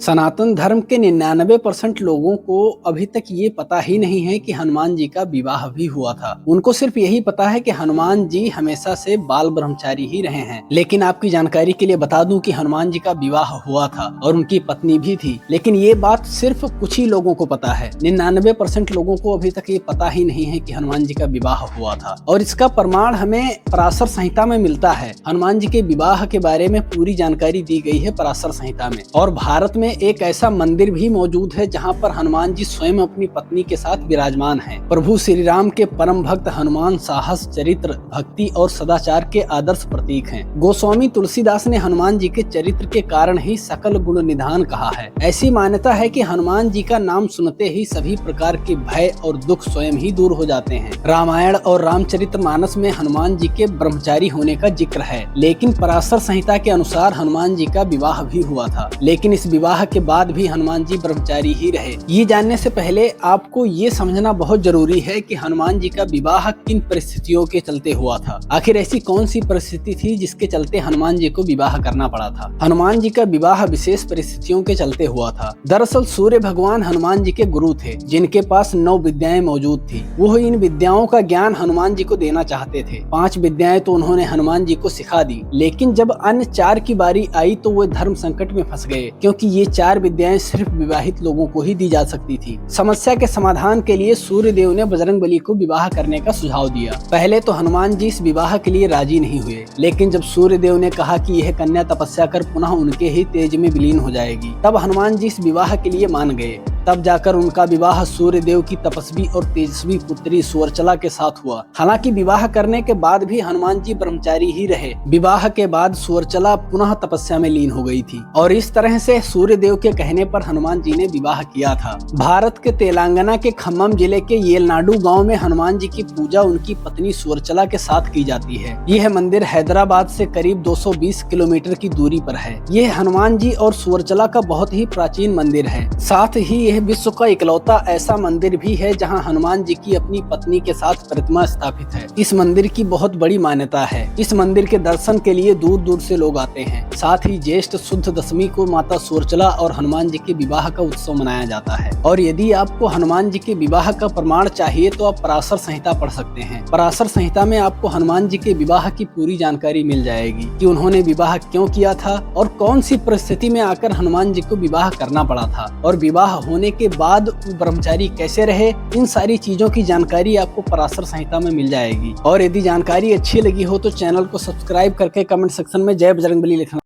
सनातन धर्म के 99% लोगों को अभी तक ये पता ही नहीं है कि हनुमान जी का विवाह भी हुआ था। उनको सिर्फ यही पता है कि हनुमान जी हमेशा से बाल ब्रह्मचारी ही रहे हैं। लेकिन आपकी जानकारी के लिए बता दूं कि हनुमान जी का विवाह हुआ था और उनकी पत्नी भी थी। लेकिन ये बात सिर्फ कुछ ही लोगों को पता है। 99% लोगों को अभी तक ये पता ही नहीं है कि हनुमान जी का विवाह हुआ था। और इसका प्रमाण हमें पराशर संहिता में मिलता है। हनुमान जी के विवाह के बारे में पूरी जानकारी दी गई है पराशर संहिता में। और भारत में एक ऐसा मंदिर भी मौजूद है जहां पर हनुमान जी स्वयं अपनी पत्नी के साथ विराजमान हैं। प्रभु श्री राम के परम भक्त हनुमान साहस, चरित्र, भक्ति और सदाचार के आदर्श प्रतीक हैं। गोस्वामी तुलसीदास ने हनुमान जी के चरित्र के कारण ही सकल गुण निधान कहा है। ऐसी मान्यता है कि हनुमान जी का नाम सुनते ही सभी प्रकार के भय और दुख स्वयं ही दूर हो जाते हैं। रामायण और रामचरितमानस में हनुमान जी के ब्रह्मचारी होने का जिक्र है। लेकिन पराशर संहिता के अनुसार हनुमान जी का विवाह भी हुआ था। लेकिन इस विवाह के बाद भी हनुमान जी ब्रह्मचारी ही रहे। ये जानने से पहले आपको ये समझना बहुत जरूरी है कि हनुमान जी का विवाह किन परिस्थितियों के चलते हुआ था। आखिर ऐसी कौन सी परिस्थिति थी जिसके चलते हनुमान जी को विवाह करना पड़ा था। हनुमान जी का विवाह विशेष परिस्थितियों के चलते हुआ था। दरअसल सूर्य भगवान हनुमान जी के गुरु थे, जिनके पास 9 विद्याएं मौजूद थी। वो इन विद्याओं का ज्ञान हनुमान जी को देना चाहते थे। 5 विद्याएं तो उन्होंने हनुमान जी को सिखा दी। लेकिन जब अन्य 4 की बारी आई तो वो धर्म संकट में फंस गए, क्योंकि ये 4 विद्याएं सिर्फ विवाहित लोगों को ही दी जा सकती थी। समस्या के समाधान के लिए सूर्य देव ने बजरंगबली को विवाह करने का सुझाव दिया। पहले तो हनुमान जी इस विवाह के लिए राजी नहीं हुए, लेकिन जब सूर्य देव ने कहा कि यह कन्या तपस्या कर पुनः उनके ही तेज में विलीन हो जाएगी, तब हनुमान जी इस विवाह के लिए मान गए। तब जाकर उनका विवाह सूर्य देव की तपस्वी और तेजस्वी पुत्री सुवर्चला के साथ हुआ। हालांकि विवाह करने के बाद भी हनुमान जी ब्रह्मचारी ही रहे। विवाह के बाद सुवर्चला पुनः तपस्या में लीन हो गई थी और इस तरह से सूर्य देव के कहने पर हनुमान जी ने विवाह किया था। भारत के तेलंगाना के खम्मम जिले के येलनाडु गांव में हनुमान जी की पूजा उनकी पत्नी सुवर्चला के साथ की जाती है। यह मंदिर हैदराबाद से करीब 220 किलोमीटर की दूरी पर है। यह हनुमान जी और सुवर्चला का बहुत ही प्राचीन मंदिर है। साथ ही यह विश्व का इकलौता ऐसा मंदिर भी है जहां हनुमान जी की अपनी पत्नी के साथ प्रतिमा स्थापित है। इस मंदिर की बहुत बड़ी मान्यता है। इस मंदिर के दर्शन के लिए दूर दूर से लोग आते हैं। साथ ही ज्येष्ठ शुद्ध दशमी को माता सुवर्चला और हनुमान जी के विवाह का उत्सव मनाया जाता है। और यदि आपको हनुमान जी के विवाह का प्रमाण चाहिए तो आप पराशर संहिता पढ़ सकते हैं। पराशर संहिता में आपको हनुमान जी के विवाह की पूरी जानकारी मिल जाएगी कि उन्होंने विवाह क्यों किया था और कौन सी परिस्थिति में आकर हनुमान जी को विवाह करना पड़ा था, और विवाह होने के बाद ब्रह्मचारी कैसे रहे। इन सारी चीजों की जानकारी आपको पराशर संहिता में मिल जाएगी। और यदि जानकारी अच्छी लगी हो तो चैनल को सब्सक्राइब करके कमेंट सेक्शन में जय बजरंगबली लिखना।